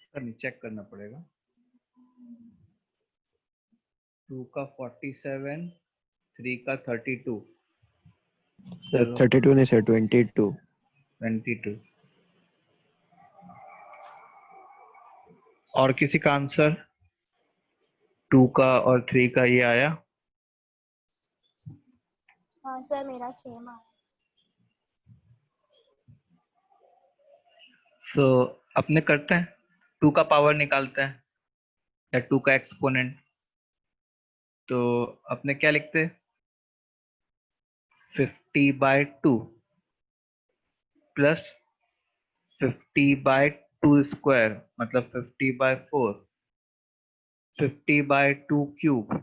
सर चेक करना पड़ेगा। 2 का 47, 3 का 32, सर चलो 32 नहीं सर 22। 22। और किसी का आंसर 2 का और 3 का ये आया? हाँ सर, मेरा सेम आया। सो अपने करते हैं, 2 का पावर निकालते हैं या 2 का एक्सपोनेंट। तो अपने क्या लिखते हैं, 50/2 प्लस 50 बाय 2 स्क्वायर मतलब 50 by 4, 50 by 2 cube,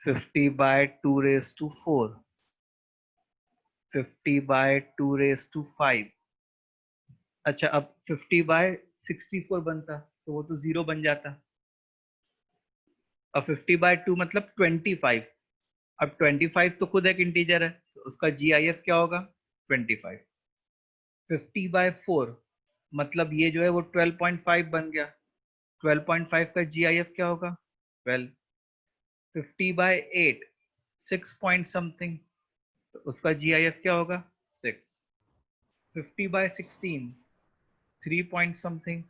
50 by 2 raise to 4, 50 by 2 raise to 5। अच्छा, अब 50 बाय 64 बनता तो वो तो 0 बन जाता। अब 50 बाय 2 मतलब 25। अब 25 तो खुद एक इंटीजर है, तो उसका GIF क्या होगा? 25। 50 बाय 4 मतलब ये जो है वो 12.5 बन गया। 12.5 का GIF क्या होगा? 12। 50 बाय 8 6 पॉइंट समथिंग, तो उसका GIF क्या होगा? 6। 50 बाय 16 3 पॉइंट समथिंग,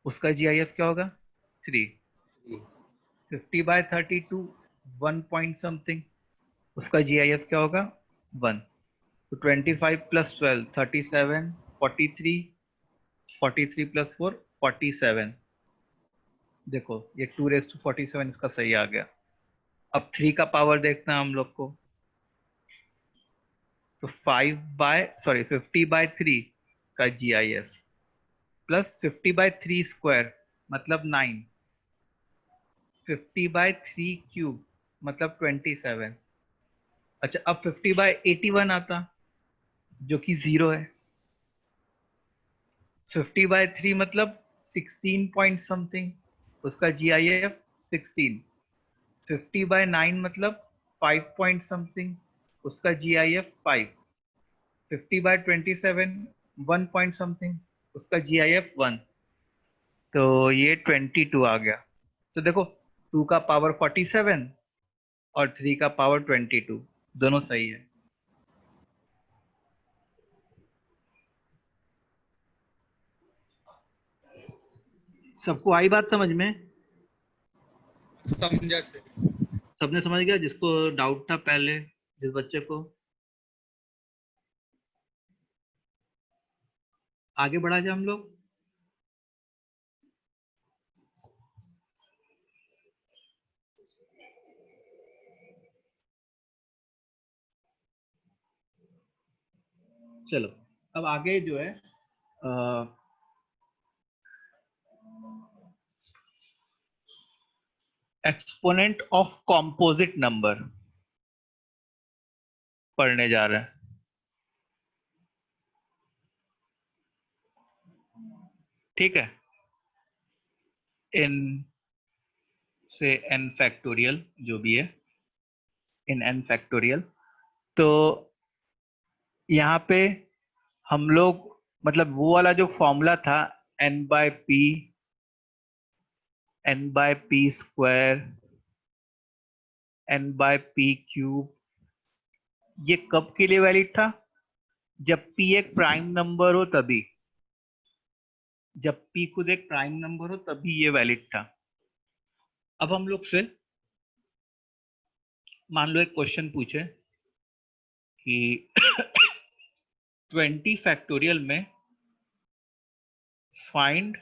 उसका GIF क्या होगा? 3। 50 बाय 32 1 पॉइंट समथिंग, उसका GIF क्या होगा? 1। तो 25 प्लस 12 37, 43, 43 प्लस 4 47। देखो ये 2 रेज टू 47 इसका सही आ गया। अब 3 का पावर देखना है हम लोग को, तो 50 बाय 3 का GIF प्लस 50 बाय 3 स्क्वायर मतलब 9, 50 बाय 3 क्यूब मतलब 27। अच्छा, अब 50 बाय 81 आता जो कि 0 है। 50 बाय 3 मतलब 16 पॉइंट समथिंग, उसका GIF 16। 50 बाय 9 मतलब 5 पॉइंट समथिंग, उसका GIF 5। 50 बाय 27 1 पॉइंट समथिंग, उसका GIF 1। तो ये 22 आ गया। तो देखो 2 का पावर 47 और 3 का पावर 22 दोनों सही है। सबको आई बात समझ में? समझा सर। सबने समझ गया? जिसको डाउट था पहले, जिस बच्चे को, आगे बढ़ा जाए हम लोग। चलो अब आगे जो है एक्सपोनेंट ऑफ कॉम्पोजिट नंबर पढ़ने जा रहे हैं। ठीक है, इन से n फैक्टोरियल जो भी है, इन n फैक्टोरियल। तो यहाँ पे हम लोग मतलब वो वाला जो फॉर्मूला था n by p square n by p cube, ये कब के लिए वैलिड था? जब p एक प्राइम नंबर हो तभी। जब p खुद एक प्राइम नंबर हो तभी ये वैलिड था। अब हम लोग से मान लो एक क्वेश्चन पूछे कि 20 फैक्टोरियल में फाइंड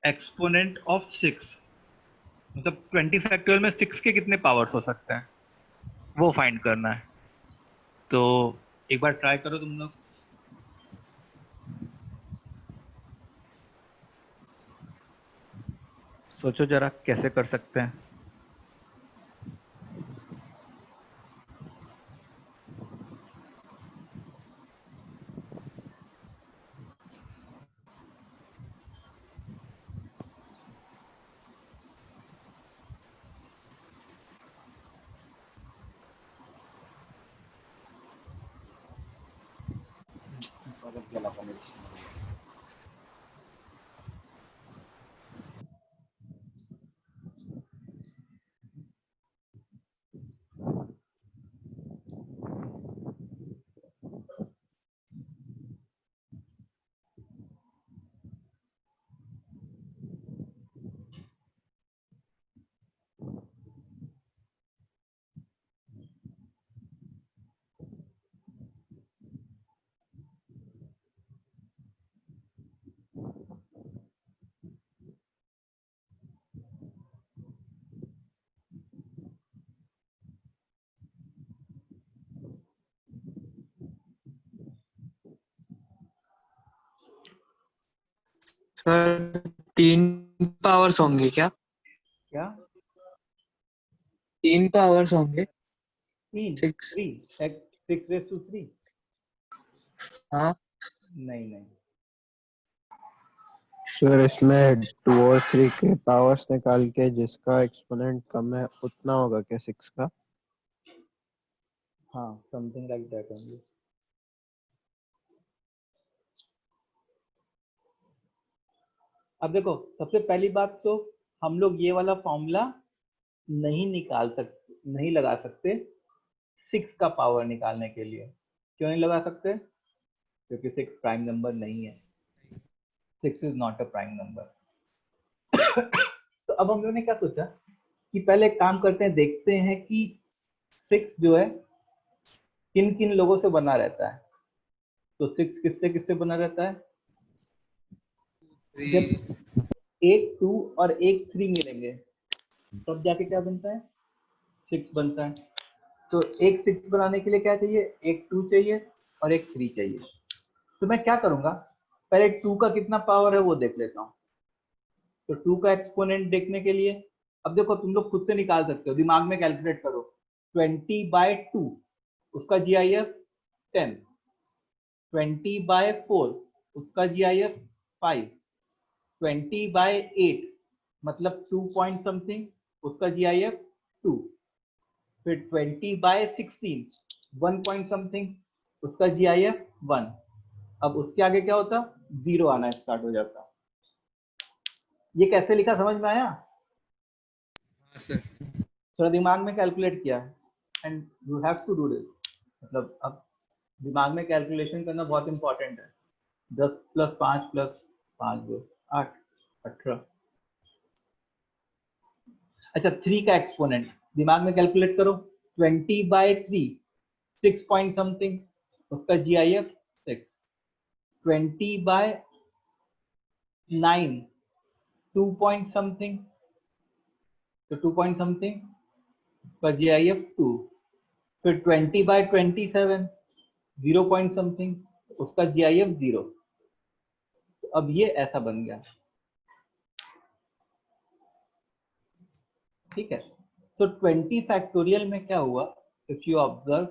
एक्सपोनेंट ऑफ 6, मतलब 20 फैक्टोरियल में 6 के कितने पावर्स हो सकते हैं वो फाइंड करना है। तो एक बार ट्राई करो तुम लोग, सोचो जरा कैसे कर सकते हैं। सर 3 पावर्स होंगे क्या? क्या 3 पावर्स होंगे? 3 6। 3 6 रेस टू 3? हाँ नहीं नहीं, सर इसमें 2 और 3 के पावर्स निकाल के जिसका एक्सपोनेंट कम है उतना होगा क्या 6 का? हाँ समथिंग लाइक दैट ओनली। अब देखो, सबसे पहली बात तो हम लोग ये वाला फॉर्मूला नहीं लगा सकते 6 का पावर निकालने के लिए। क्यों नहीं लगा सकते? क्योंकि 6 प्राइम नंबर नहीं है। 6 is not a prime number. तो अब हम लोगों ने क्या सोचा कि पहले एक काम करते हैं, देखते हैं कि 6 जो है किन किन लोगों से बना रहता है। तो 6 किससे किससे बना रहता है? जब एक 2 और एक 3 मिलेंगे तब जाके क्या बनता है? 6 बनता है। तो एक 6 बनाने के लिए क्या चाहिए? एक 2 चाहिए और एक 3 चाहिए। तो मैं क्या करूंगा, पहले 2 का कितना पावर है वो देख लेता हूँ। तो 2 का एक्सपोनेंट देखने के लिए, अब देखो तुम लोग खुद से निकाल सकते हो, दिमाग में कैलकुलेट करो। 20/2 उसका GIF 10, 20/4 उसका GIF 5, 20/8 मतलब 2 पॉइंट समथिंग उसका GIF 2, फिर 20/16 1 पॉइंट समथिंग उसका GIF 1। अब उसके आगे क्या होता? 0 आना स्टार्ट हो जाता। ये कैसे लिखा समझ में आया? हाँ सर। थोड़ा दिमाग में कैलकुलेट किया and you have to do this. मतलब अब दिमाग में कैलकुलेशन करना बहुत इंपॉर्टेंट है। 10 + 5 + 5 2 8 18। अच्छा 3 का एक्सपोनेंट दिमाग में कैलकुलेट करो। 20/3 6 पॉइंट समथिंग उसका GIF 6, 20/9 2 पॉइंट समथिंग, तो 2 पॉइंट समथिंग उसका GIF 2, फिर 20/27 0 पॉइंट समथिंग उसका GIF 0। तो अब ये ऐसा बन गया, ठीक है। तो 20 फैक्टोरियल में क्या हुआ, इफ यू ऑब्जर्व,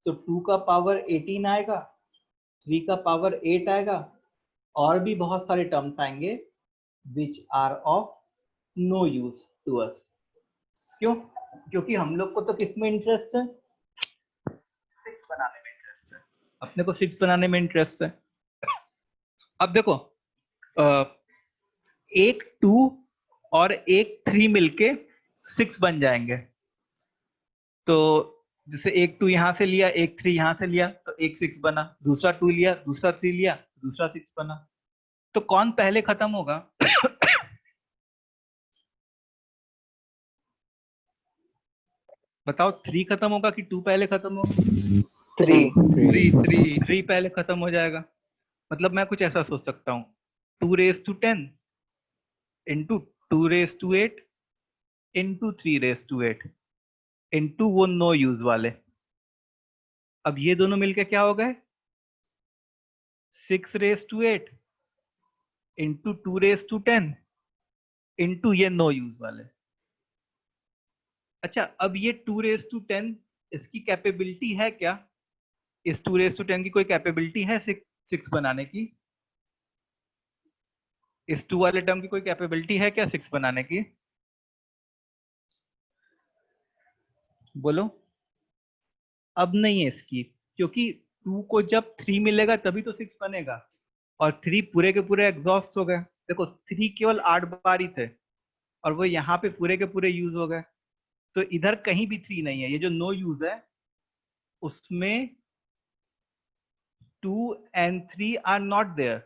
तो 2 का पावर 18 आएगा, 3 का पावर 8 आएगा, और भी बहुत सारे टर्म्स आएंगे which are of no use to us. क्यों? क्योंकि हम लोग को तो किस में इंटरेस्ट है? 6 बनाने में इंटरेस्ट है। अपने को 6 बनाने में इंटरेस्ट है। अब देखो एक 2 और एक 3 मिलके 6 बन जाएंगे। तो जैसे एक 2 यहां से लिया, एक 3 यहां से लिया, तो एक 6 बना, दूसरा 2 लिया, दूसरा 3 लिया, दूसरा 6 बना। तो कौन पहले खत्म होगा? बताओ, 3 खत्म होगा कि 2 पहले खत्म होगा? 3 3 3 पहले खत्म हो जाएगा। मतलब मैं कुछ ऐसा सोच सकता हूँ, 2^10 इंटू 2^8 इंटू 3^8 इंटू वो नो यूज वाले। अब ये दोनों मिलके क्या हो गए? 6^8 इंटू 2^10 इंटू ये नो यूज वाले। अच्छा, अब ये 2^10 इसकी कैपेबिलिटी है क्या? इस 2^10 की कोई कैपेबिलिटी है 6 बनाने की? इस 2 वाले टर्म की कोई कैपेबिलिटी है क्या 6 बनाने की? बोलो। अब नहीं है इसकी, क्योंकि 2 को जब 3 मिलेगा तभी तो 6 बनेगा, और 3 पूरे के पूरे एग्जॉस्ट हो गए। देखो 3 केवल 8 बार ही थे और वो यहाँ पे पूरे के पूरे यूज हो गए। तो इधर कहीं भी 3 नहीं है। ये जो नो यूज है उसमें 2 and 3 are not there.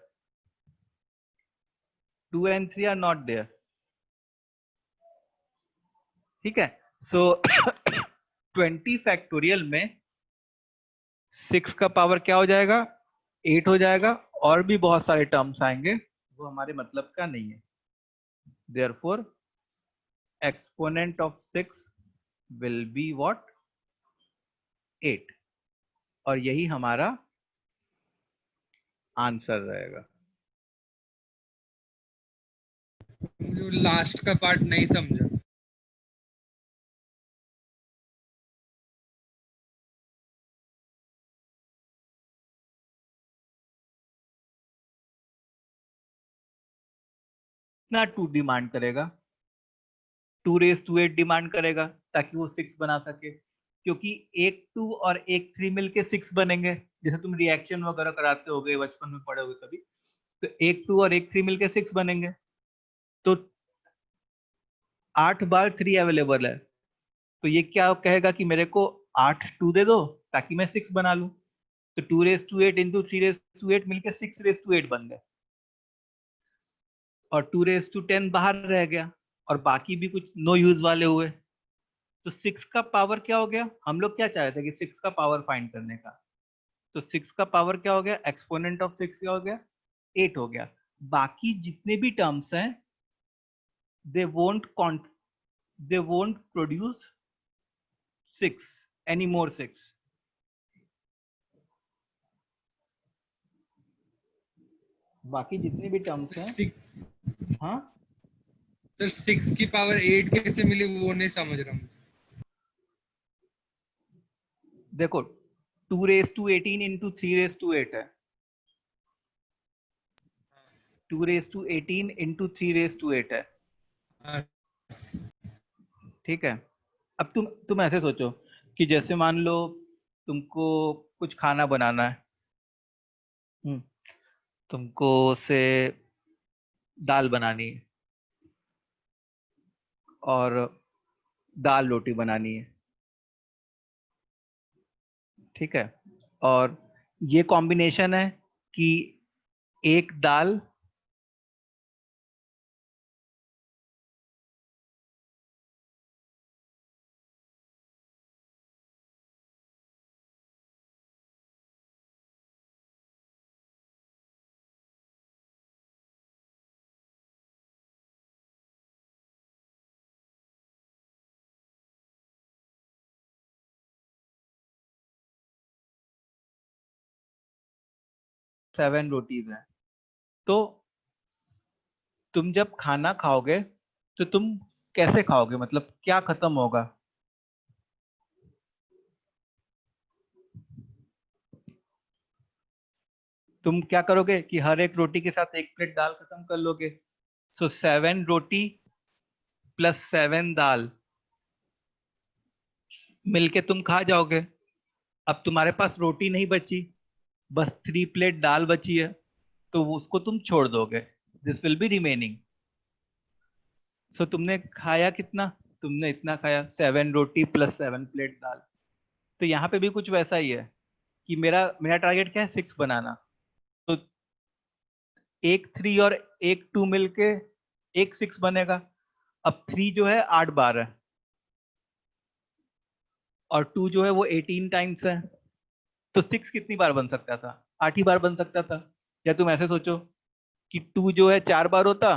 2 and 3 are not there. ठीक है। सो 20 फैक्टोरियल में 6 का पावर क्या हो जाएगा? 8 हो जाएगा, और भी बहुत सारे टर्म्स आएंगे, वो हमारे मतलब का नहीं है। Therefore, exponent of 6 will be what? 8। और यही हमारा आंसर रहेगा। मुझे लास्ट का पार्ट नहीं समझा। ना 2 डिमांड करेगा, 2 रेस टू 8 डिमांड करेगा ताकि वो 6 बना सके, क्योंकि एक 2 और एक 3 मिलके 6 बनेंगे। जैसे तुम रिएक्शन वगैरह कराते होगे, बचपन में पढ़े होगे कभी, तो एक 2 और एक 3 मिलके 6 बनेंगे। तो 8 बार 3 अवेलेबल है, तो ये क्या कहेगा कि मेरे को 8 2 दे दो ताकि मैं 6 बना लूं। तो 2 raise to 8 into 3 raise to 8 मिलके 6 रेस टू 8 बन गए, और 2 रेस टू 10 बाहर रह गया, और बाकी भी कुछ नो यूज वाले हुए। तो 6 का पावर क्या हो गया, हम लोग क्या चाह रहे थे कि 6 का पावर फाइंड करने का, तो 6 का पावर क्या हो गया, एक्सपोनेंट ऑफ 6 क्या हो गया, 8 हो गया। बाकी जितने भी टर्म्स हैं, they won't they won't produce 6 any more 6। बाकी जितने भी टर्म्स हैं, हाँ सर 6 की पावर 8 कैसे मिली वो नहीं समझ रहा हूँ। देखो 2 raise to 18 into 3 raise to 8 है, 2 raise to 18 into 3 raise to 8 है। हाँ, ठीक है। अब तुम ऐसे सोचो कि जैसे मान लो तुमको कुछ खाना बनाना है, हम्म, तुमको से दाल बनानी है और दाल रोटी बनानी है, ठीक है। और ये कॉम्बिनेशन है कि एक दाल सेवन रोटीज है। तो तुम जब खाना खाओगे तो तुम कैसे खाओगे, मतलब क्या खत्म होगा। तुम क्या करोगे कि हर एक रोटी के साथ एक प्लेट दाल खत्म कर लोगे। सो 7 रोटी प्लस 7 दाल मिलके तुम खा जाओगे। अब तुम्हारे पास रोटी नहीं बची, बस 3 प्लेट दाल बची है, तो उसको तुम छोड़ दोगे। This will be remaining. So तुमने खाया कितना, तुमने इतना खाया, 7 रोटी प्लस 7 प्लेट दाल। तो यहाँ पे भी कुछ वैसा ही है कि मेरा मेरा टारगेट क्या है, 6 बनाना। तो एक 3 और एक 2 मिलके एक 6 बनेगा। अब 3 जो है 8 बार है, और 2 जो है वो 18 टाइम्स है। तो 6 कितनी बार बन सकता था, 8 ही बार बन सकता था। या तुम ऐसे सोचो कि 2 जो है 4 बार होता,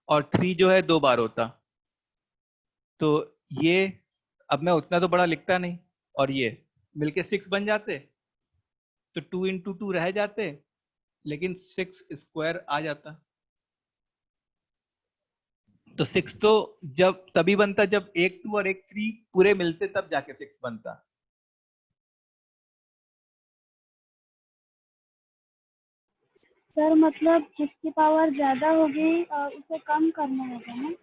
और 3 जो है 2 बार होता। तो ये, अब मैं उतना तो बड़ा लिखता नहीं, और ये मिलके 6 बन जाते, तो 2 इंटू 2 रह जाते, लेकिन 6 स्क्वायर आ जाता। तो 6 तो जब तभी बनता जब एक 2 और एक 3 पूरे मिलते, तब जाके 6 बनता। सर मतलब जिसकी पावर ज़्यादा होगी उसे कम करना होगा ना।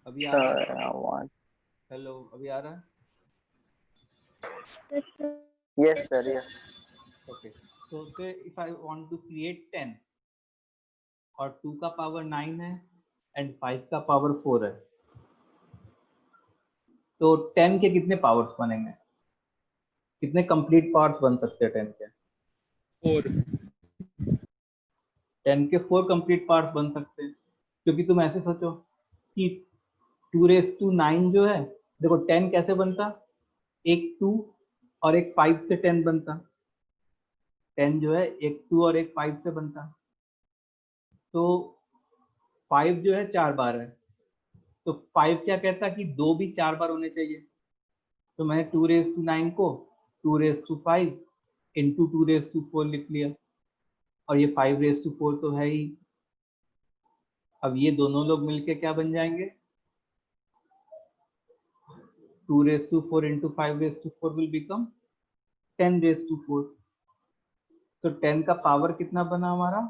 अभी आ रहा है? Sure, one. हेलो, अभी आ रहा है? Yes, sir. Yes, sir. Yes. Okay. So say if I want to create 10 और 2 का पावर 9 है एंड 5 का पावर 4 है, तो 10 के कितने पावर्स बनेंगे? कितने कंप्लीट पावर्स बन सकते हैं 10 के? 4। 10 के 4 कंप्लीट पार्ट्स बन सकते हैं, क्योंकि तुम ऐसे सोचो कि 2⁹ जो है, देखो 10 कैसे बनता, एक 2 और एक 5 से 10 बनता। 10 जो है एक 2 और एक 5 से बनता, तो 5 जो है 4 बार है, तो 5 क्या कहता कि 2 भी 4 बार होने चाहिए, तो मैंने 2⁹ को 2⁵ इंटू 2⁴ लिख लिया, और ये 5⁴ तो है ही। अब ये दोनों लोग मिलके क्या बन जाएंगे? 2⁴ इंटू 5⁴ विल बिकम 10⁴। तो 10 का पावर कितना बना हमारा?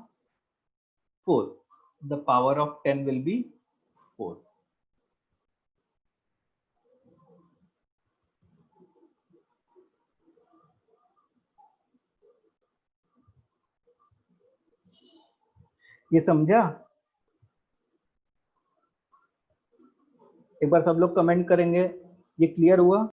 4। The power of 10 will be 4। ये समझा? एक बार सब लोग कमेंट करेंगे, ये क्लियर हुआ?